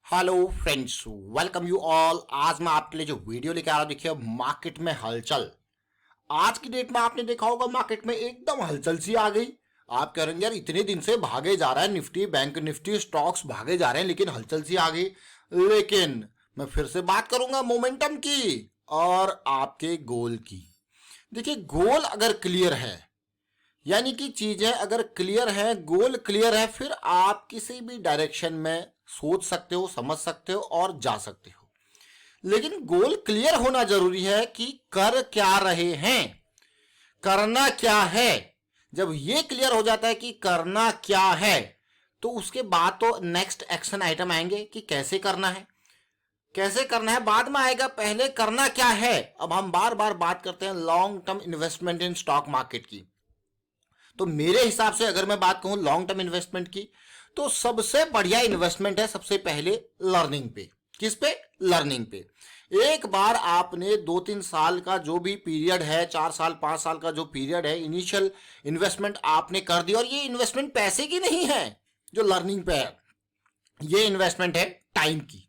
Hello friends, welcome you all. आज मैं आपके लिए जो वीडियो लेके आ रहा हूं, देखिए मार्केट में हलचल। आज की डेट में आपने देखा होगा मार्केट में एकदम हलचल सी आ गई। आप कह रहे हैं यार इतने दिन से भागे जा रहा है निफ्टी, बैंक निफ्टी, स्टॉक्स भागे जा रहे हैं, लेकिन हलचल सी आ गई। लेकिन मैं फिर से बात करूंगा मोमेंटम की और आपके गोल की। देखिए गोल अगर क्लियर है, यानी कि चीजें अगर क्लियर है, गोल क्लियर है, फिर आप किसी भी डायरेक्शन में सोच सकते हो, समझ सकते हो और जा सकते हो। लेकिन गोल क्लियर होना जरूरी है कि कर क्या रहे हैं, करना क्या है। जब ये क्लियर हो जाता है कि करना क्या है, तो उसके बाद तो नेक्स्ट एक्शन आइटम आएंगे कि कैसे करना है। कैसे करना है बाद में आएगा, पहले करना क्या है। अब हम बार बार बात करते हैं long term investment in stock market की। तो मेरे हिसाब से अगर मैं बात कहूं लॉन्ग टर्म इन्वेस्टमेंट की, तो सबसे बढ़िया इन्वेस्टमेंट है सबसे पहले लर्निंग पे। किस पे? लर्निंग पे। एक बार आपने 2-3 साल का जो भी पीरियड है, 4 साल 5 साल का जो पीरियड है, इनिशियल इन्वेस्टमेंट आपने कर दी। और ये इन्वेस्टमेंट पैसे की नहीं है जो लर्निंग पे है, ये इन्वेस्टमेंट है टाइम की।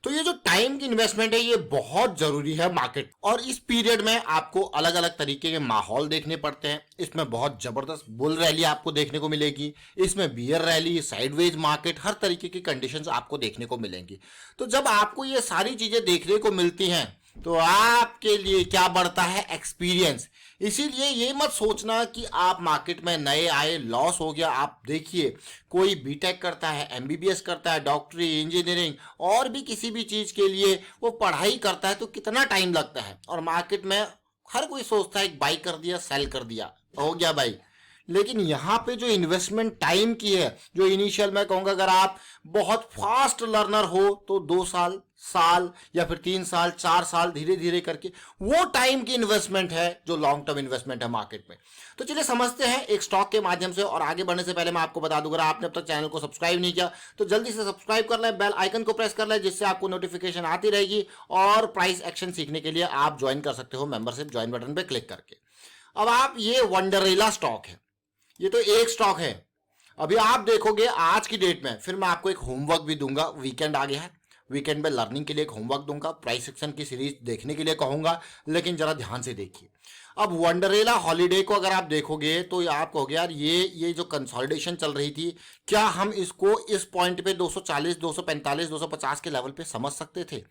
तो ये जो टाइम की इन्वेस्टमेंट है ये बहुत जरूरी है मार्केट। और इस पीरियड में आपको अलग अलग तरीके के माहौल देखने पड़ते हैं। इसमें बहुत जबरदस्त बुल रैली आपको देखने को मिलेगी, इसमें बियर रैली, साइडवेज मार्केट, हर तरीके की कंडीशंस आपको देखने को मिलेंगी। तो जब आपको ये सारी चीजें देखने को मिलती हैं तो आपके लिए क्या बढ़ता है? एक्सपीरियंस। इसीलिए ये मत सोचना कि आप मार्केट में नए आए, लॉस हो गया। आप देखिए कोई बीटेक करता है, एमबीबीएस करता है, डॉक्टरी, इंजीनियरिंग और भी किसी भी चीज के लिए वो पढ़ाई करता है, तो कितना टाइम लगता है। और मार्केट में हर कोई सोचता है एक बाई कर दिया, सेल कर दिया, हो गया भाई। लेकिन यहां पे जो इन्वेस्टमेंट टाइम की है, जो इनिशियल मैं कहूंगा अगर आप बहुत फास्ट लर्नर हो तो 2 साल, साल या फिर 3 साल, 4 साल, धीरे धीरे करके वो टाइम की इन्वेस्टमेंट है जो लॉन्ग टर्म इन्वेस्टमेंट है मार्केट में। तो चलिए समझते हैं एक स्टॉक के माध्यम से। और आगे बढ़ने से पहले मैं आपको बता दूं, अगर आपने अब तक चैनल को सब्सक्राइब नहीं किया तो जल्दी से सब्सक्राइब कर लें, बेल आइकन को प्रेस कर लें, जिससे आपको नोटिफिकेशन आती रहेगी। और प्राइस एक्शन सीखने के लिए आप ज्वाइन कर सकते हो मेंबरशिप ज्वाइन बटन पर क्लिक करके। अब आप, ये वंडरला स्टॉक है, ये तो एक स्टॉक है। अभी आप देखोगे आज की डेट में, फिर मैं आपको एक होमवर्क भी दूंगा। वीकेंड आ गया है, वीकेंड में लर्निंग के लिए एक होमवर्क दूंगा, प्राइस सेक्शन की सीरीज देखने के लिए कहूंगा। लेकिन जरा ध्यान से देखिए, अब वंडरला हॉलीडे को अगर आप देखोगे तो आप कहोगे यार ये जो कंसोलिडेशन चल रही थी, क्या हम इसको इस पॉइंट पे 240, 245, 250 के लेवल पे समझ सकते थे?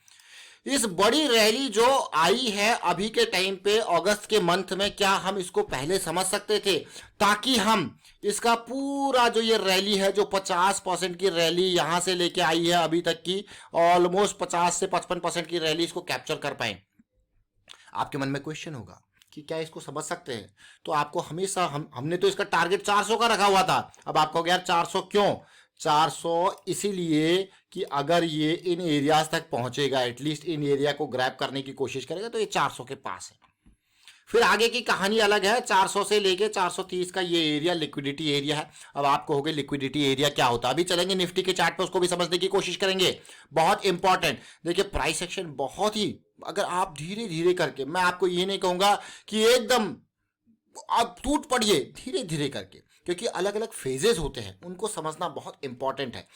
इस बड़ी रैली जो आई है अभी के टाइम पे अगस्त के मंथ में, क्या हम इसको पहले समझ सकते थे? ताकि हम इसका पूरा जो ये रैली है, जो 50% की रैली यहां से लेके आई है अभी तक की, ऑलमोस्ट 50 से 55% की रैली, इसको कैप्चर कर पाए। आपके मन में क्वेश्चन होगा कि क्या इसको समझ सकते हैं? तो आपको हमेशा हमने तो इसका टारगेट 400 का रखा हुआ था। अब आपको यार 400 क्यों? 400 इसीलिए कि अगर ये इन एरियाज तक पहुंचेगा, एटलीस्ट इन एरिया को ग्रैब करने की कोशिश करेगा, तो ये 400 के पास है। फिर आगे की कहानी अलग है। 400 से लेके 430 का ये एरिया लिक्विडिटी एरिया है। अब आप कहोगे लिक्विडिटी एरिया क्या होता है? अभी चलेंगे निफ्टी के चार्ट पे, उसको भी समझने की कोशिश करेंगे। बहुत इंपॉर्टेंट। देखिए प्राइस एक्शन बहुत ही, अगर आप धीरे धीरे करके, मैं आपको ये नहीं कहूंगा कि एकदम आप टूट पड़िए, धीरे धीरे करके, क्योंकि अलग अलग फेजेस होते हैं, उनको समझना बहुत इंपॉर्टेंट है।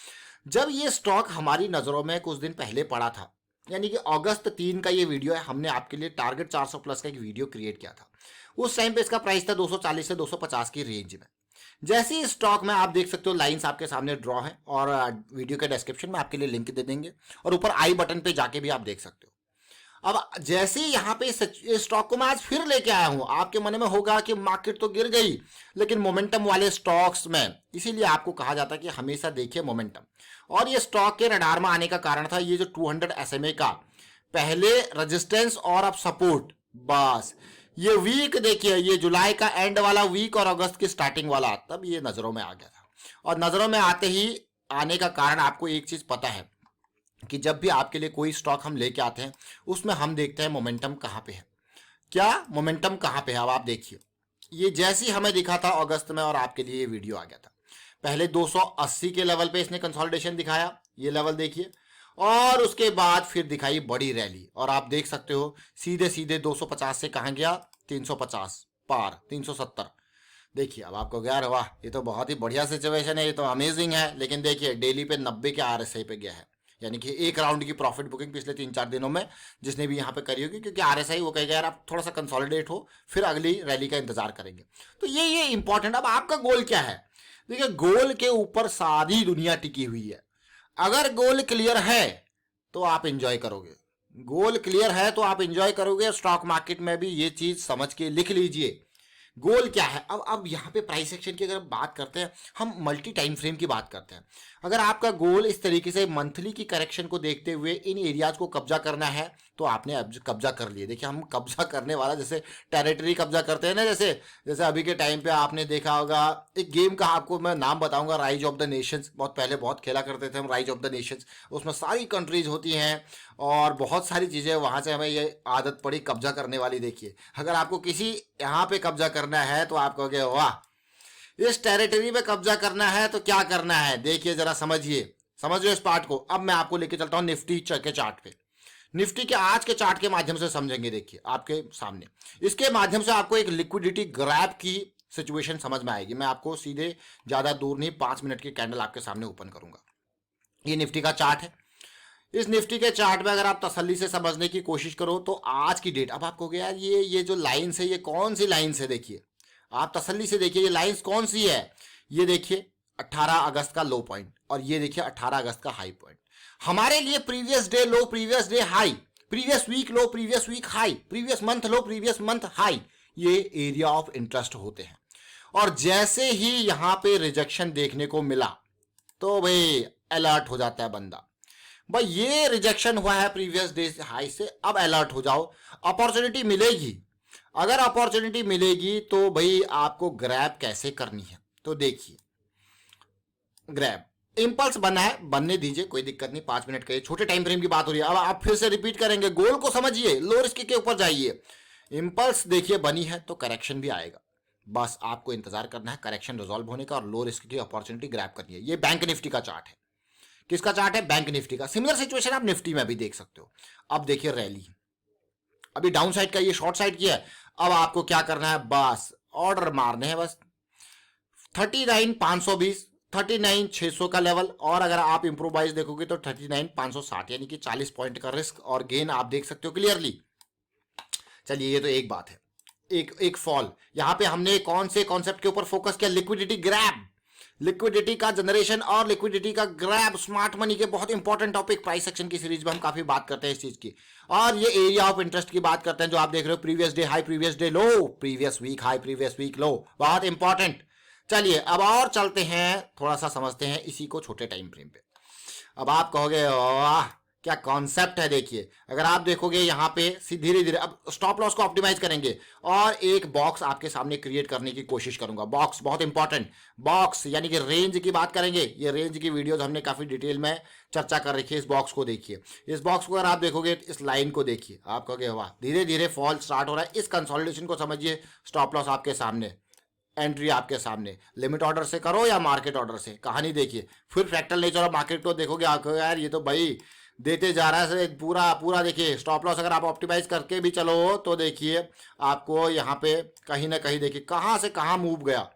जब ये स्टॉक हमारी नजरों में कुछ दिन पहले पड़ा था, यानी कि अगस्त 3 का ये वीडियो है, हमने आपके लिए टारगेट 400 प्लस का एक वीडियो क्रिएट किया था। उस टाइम पे इसका प्राइस था 240 से 250 की रेंज में। जैसे ही स्टॉक में आप देख सकते हो लाइंस आपके सामने ड्रॉ है, और वीडियो के डिस्क्रिप्शन में आपके लिए लिंक दे देंगे, और ऊपर आई बटन पे जाके भी आप देख सकते हो। अब जैसे यहां पे इस स्टॉक को मैं आज फिर लेके आया हूं, आपके मन में होगा कि मार्केट तो गिर गई, लेकिन मोमेंटम वाले स्टॉक्स में, इसीलिए आपको कहा जाता है कि हमेशा देखिए मोमेंटम। और ये स्टॉक के रडार में आने का कारण था ये जो 200 SMA का पहले रेजिस्टेंस और अब सपोर्ट। बस ये वीक देखिए, ये जुलाई का एंड वाला वीक और अगस्त की स्टार्टिंग वाला, तब ये नजरों में आ गया था। और नजरों में आते ही आने का कारण आपको एक चीज पता है कि जब भी आपके लिए कोई स्टॉक हम लेके आते हैं, उसमें हम देखते हैं मोमेंटम कहां पे है। क्या मोमेंटम कहां पे है? अब आप देखिए, ये जैसी हमें दिखा था अगस्त में, और आपके लिए ये वीडियो आ गया था। पहले 280 के लेवल पे इसने कंसोलिडेशन दिखाया, ये लेवल देखिए, और उसके बाद फिर दिखाई बड़ी रैली, और आप देख सकते हो सीधे सीधे 250 से कहां गया? 350 पार, 370। देखिए अब आपको गया, वाह ये तो बहुत ही बढ़िया सिचुएशन है, ये तो अमेजिंग है। लेकिन देखिए डेली पे 90 के RSI पे गया है, यानी कि एक राउंड की प्रॉफिट बुकिंग पिछले 3-4 दिनों में जिसने भी यहाँ पे करी होगी, क्योंकि आरएसआई वो कहेगा यार आप थोड़ा सा कंसोलिडेट हो, फिर अगली रैली का इंतजार करेंगे। तो ये इंपॉर्टेंट। अब आपका गोल क्या है? देखिए, गोल के ऊपर सारी दुनिया टिकी हुई है। अगर गोल क्लियर है तो आप इंजॉय करोगे, गोल क्लियर है तो आप इंजॉय करोगे। स्टॉक मार्केट में भी ये चीज समझ के लिख लीजिए, गोल क्या है। अब यहाँ पे प्राइस एक्शन की अगर बात करते हैं, हम मल्टी टाइम फ्रेम की बात करते हैं। अगर आपका गोल इस तरीके से मंथली की करेक्शन को देखते हुए इन एरियाज को कब्जा करना है तो आपने अब कब्जा कर लिए। देखिए, हम कब्जा करने वाला जैसे टेरिटरी कब्जा करते हैं ना, जैसे जैसे अभी के टाइम पे आपने देखा होगा एक गेम का, आपको मैं नाम बताऊंगा, राइज ऑफ द नेशंस। बहुत पहले बहुत खेला करते थे हम राइज ऑफ द नेशंस। उसमें सारी कंट्रीज होती हैं और बहुत सारी चीज़ें, वहाँ से हमें ये आदत पड़ी कब्जा करने वाली। देखिए, अगर आपको किसी यहाँ पे कब्जा करना है तो आप कहोगे वाह, इस टेरिटरी में कब्जा करना है तो क्या करना है। देखिए जरा समझिए इस पार्ट को। अब मैं आपको लेके चलता हूँ निफ्टी के चार्ट पे। निफ्टी के आज के चार्ट के माध्यम से समझेंगे। देखिए आपके सामने, इसके माध्यम से आपको एक लिक्विडिटी ग्रैब की सिचुएशन समझ में आएगी। मैं आपको सीधे ज्यादा दूर नहीं, 5 मिनट की कैंडल आपके सामने ओपन करूंगा। ये निफ्टी का चार्ट है। इस निफ्टी के चार्ट में अगर आप तसल्ली से समझने की कोशिश करो तो आज की डेट, अब आपको गया यार ये जो लाइन्स है ये कौन सी लाइन्स है। देखिए आप तसल्ली से देखिए ये लाइन्स कौन सी है। ये देखिए 18 अगस्त का लो पॉइंट और ये देखिए 18 अगस्त का हाई पॉइंट। हमारे लिए previous day low, previous day high, previous week low, previous week high, previous month low, previous month high, ये एरिया ऑफ इंटरेस्ट होते हैं। और जैसे ही यहां पे रिजेक्शन देखने को मिला तो भाई अलर्ट हो जाता है बंदा, भाई ये रिजेक्शन हुआ है प्रीवियस डे हाई से, अब अलर्ट हो जाओ, अपॉर्चुनिटी मिलेगी। अगर अपॉर्चुनिटी मिलेगी तो भाई आपको ग्रैब कैसे करनी है। तो देखिए, ग्रैब इंपल्स बना है, बनने दीजिए, कोई दिक्कत नहीं। 5 मिनट का छोटे टाइम फ्रेम की बात हो रही है। अब आप फिर से रिपीट करेंगे, गोल को समझिए, लो रिस्क के ऊपर जाइए। इंपल्स देखिए बनी है तो करेक्शन भी आएगा, बस आपको इंतजार करना है करेक्शन रिजॉल्व होने का और लो रिस्क की अपॉर्चुनिटी ग्रैब करनी है। ये बैंक निफ्टी का चार्ट है। किसका चार्ट है? बैंक निफ्टी का। सिमिलर सिचुएशन आप निफ्टी में भी देख सकते हो। अब देखिए रैली, अभी डाउन साइड का ये शॉर्ट साइड की है। अब आपको क्या करना है, बस ऑर्डर मारने हैं बस। 39,520, 39,600 का लेवल, और अगर आप इंप्रोवाइज देखोगे तो 39,560, यानी कि 40 पॉइंट का रिस्क और गेन आप देख सकते हो क्लियरली। चलिए ये तो एक बात है। एक फॉल, यहां पे हमने कौन से कॉन्सेप्ट के ऊपर फोकस किया? लिक्विडिटी ग्रैब, लिक्विडिटी का जनरेशन और लिक्विडिटी का ग्रैब, स्मार्ट मनी के बहुत इंपॉर्टेंट टॉपिक। प्राइस सेक्शन की सीरीज में हम काफी बात करते हैं इस चीज की। और ये एरिया ऑफ इंटरेस्ट की बात करते हैं जो आप देख रहे हो, previous day high, previous day low, previous week high, previous week low, बहुत इंपॉर्टेंट। चलिए अब और चलते हैं, थोड़ा सा समझते हैं इसी को छोटे टाइम फ्रेम पे। अब आप कहोगे वाह क्या कॉन्सेप्ट है। देखिए अगर आप देखोगे यहाँ पे धीरे धीरे अब स्टॉप लॉस को ऑप्टिमाइज करेंगे और एक बॉक्स आपके सामने क्रिएट करने की कोशिश करूंगा। बॉक्स बहुत इंपॉर्टेंट, बॉक्स यानी कि रेंज की बात करेंगे। ये रेंज की वीडियोस हमने काफी डिटेल में चर्चा कर रखी है। इस बॉक्स को देखिए, इस बॉक्स को अगर आप देखोगे, इस लाइन को देखिए, आप कहोगे वाह धीरे धीरे फॉल स्टार्ट हो रहा है। इस कंसोलिडेशन को समझिए, स्टॉप लॉस आपके सामने, एंट्री आपके सामने। लिमिट ऑर्डर से करो या मार्केट ऑर्डर से, कहानी देखिए। फिर फ्रैक्टल नहीं चलो, मार्केट को देखोगे, आपको यार ये तो भाई देते जा रहा है पूरा देखिए। स्टॉप लॉस अगर आप ऑप्टिमाइज करके भी चलो तो देखिए आपको यहाँ पे कहीं ना कहीं देखिए कहाँ से कहाँ मूव गया।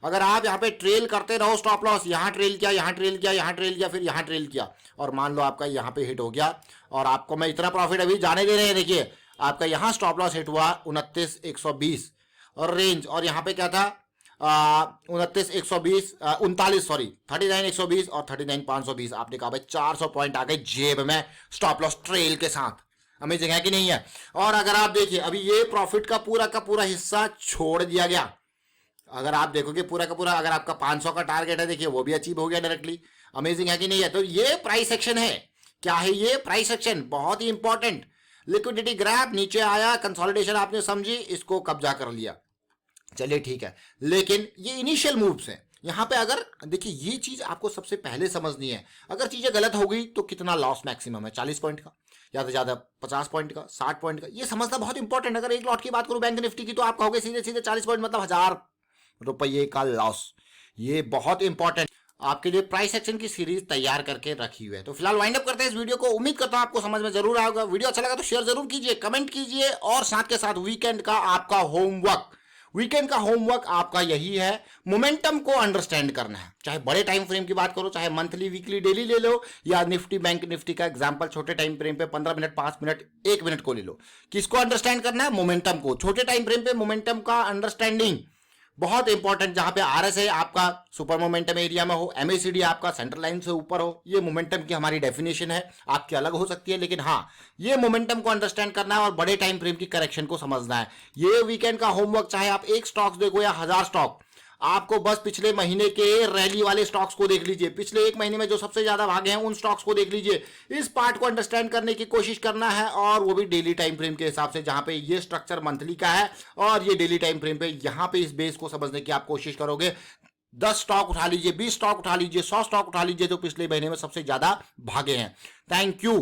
अगर आप यहाँ पे ट्रेल करते रहो स्टॉप लॉस, यहाँ ट्रेल किया, यहाँ ट्रेल किया, यहाँ ट्रेल किया, फिर यहाँ ट्रेल किया, और मान लो आपका यहाँ पे हिट हो गया और आपको मैं इतना प्रॉफिट अभी जाने दे रहे हैं। देखिए आपका यहाँ स्टॉप लॉस हिट हुआ 29,120 और रेंज, और यहाँ पे क्या था 29,120 39 सॉरी 39,120 और 39,520। आपने कहा भाई 400 पॉइंट आ गए जेब में स्टॉप लॉस ट्रेल के साथ। अमेजिंग है कि नहीं है? और अगर आप देखिए अभी ये प्रॉफिट का पूरा हिस्सा छोड़ दिया गया। अगर आप देखोगे पूरा का पूरा, अगर आपका 500 का टारगेट है देखिए वो भी अचीव हो गया डायरेक्टली। अमेजिंग है कि नहीं है? तो ये प्राइस एक्शन है। क्या है ये प्राइस एक्शन? बहुत ही इंपॉर्टेंट। लिक्विडिटी ग्रैब, नीचे आया, कंसोलिडेशन आपने समझी, इसको कब्जा कर लिया। चलिए ठीक है, लेकिन ये इनिशियल मूव्स हैं। यहां पे अगर देखिए ये चीज आपको सबसे पहले समझनी है। अगर चीजें गलत हो गई तो कितना लॉस मैक्सिमम है, 40 पॉइंट का, ज्यादा से ज्यादा 50 पॉइंट का, 60 पॉइंट का, ये समझना बहुत इंपॉर्टेंट। अगर एक लॉट की बात करूं बैंक निफ्टी की तो आप कहोगे सीधे सीधे 40 पॉइंट मतलब 1000 रुपये का लॉस। ये बहुत इंपॉर्टेंट आपके लिए प्राइस एक्शन की सीरीज तैयार करके रखी हुई है। तो फिलहाल वाइंड अप करते हैं इस वीडियो को। उम्मीद करता हूं आपको समझ में जरूर आएगा। वीडियो अच्छा लगा तो शेयर जरूर कीजिए, कमेंट कीजिए, और साथ के साथ वीकेंड का आपका होमवर्क, वीकेंड का होमवर्क आपका यही है, मोमेंटम को अंडरस्टैंड करना है। चाहे बड़े टाइम फ्रेम की बात करो, चाहे मंथली, वीकली, डेली ले लो, या निफ्टी बैंक निफ्टी का एग्जांपल छोटे टाइम फ्रेम पे 15 मिनट, 5 मिनट, 1 मिनट को ले लो। किसको अंडरस्टैंड करना है? मोमेंटम को। छोटे टाइम फ्रेम पे मोमेंटम का अंडरस्टैंडिंग बहुत इंपॉर्टेंट। जहां पे आरएस है आपका सुपर मोमेंटम एरिया में हो, एमएसीडी आपका सेंट्रल लाइन से ऊपर हो, ये मोमेंटम की हमारी डेफिनेशन है। आपकी अलग हो सकती है, लेकिन हाँ, ये मोमेंटम को अंडरस्टैंड करना है और बड़े टाइम फ्रेम की करेक्शन को समझना है। ये वीकेंड का होमवर्क, चाहे आप एक स्टॉक्स देखो या 1000 स्टॉक, आपको बस पिछले महीने के रैली वाले स्टॉक्स को देख लीजिए, पिछले एक महीने में जो सबसे ज्यादा भागे हैं उन स्टॉक्स को देख लीजिए। इस पार्ट को अंडरस्टैंड करने की कोशिश करना है, और वो भी डेली टाइम फ्रेम के हिसाब से, जहां पे ये स्ट्रक्चर मंथली का है और ये डेली टाइम फ्रेम पे। यहां पे इस बेस को समझने की आप कोशिश करोगे। 10 स्टॉक उठा लीजिए, 20 स्टॉक उठा लीजिए, 100 स्टॉक उठा लीजिए जो पिछले महीने में सबसे ज्यादा भागे हैं। Thank you.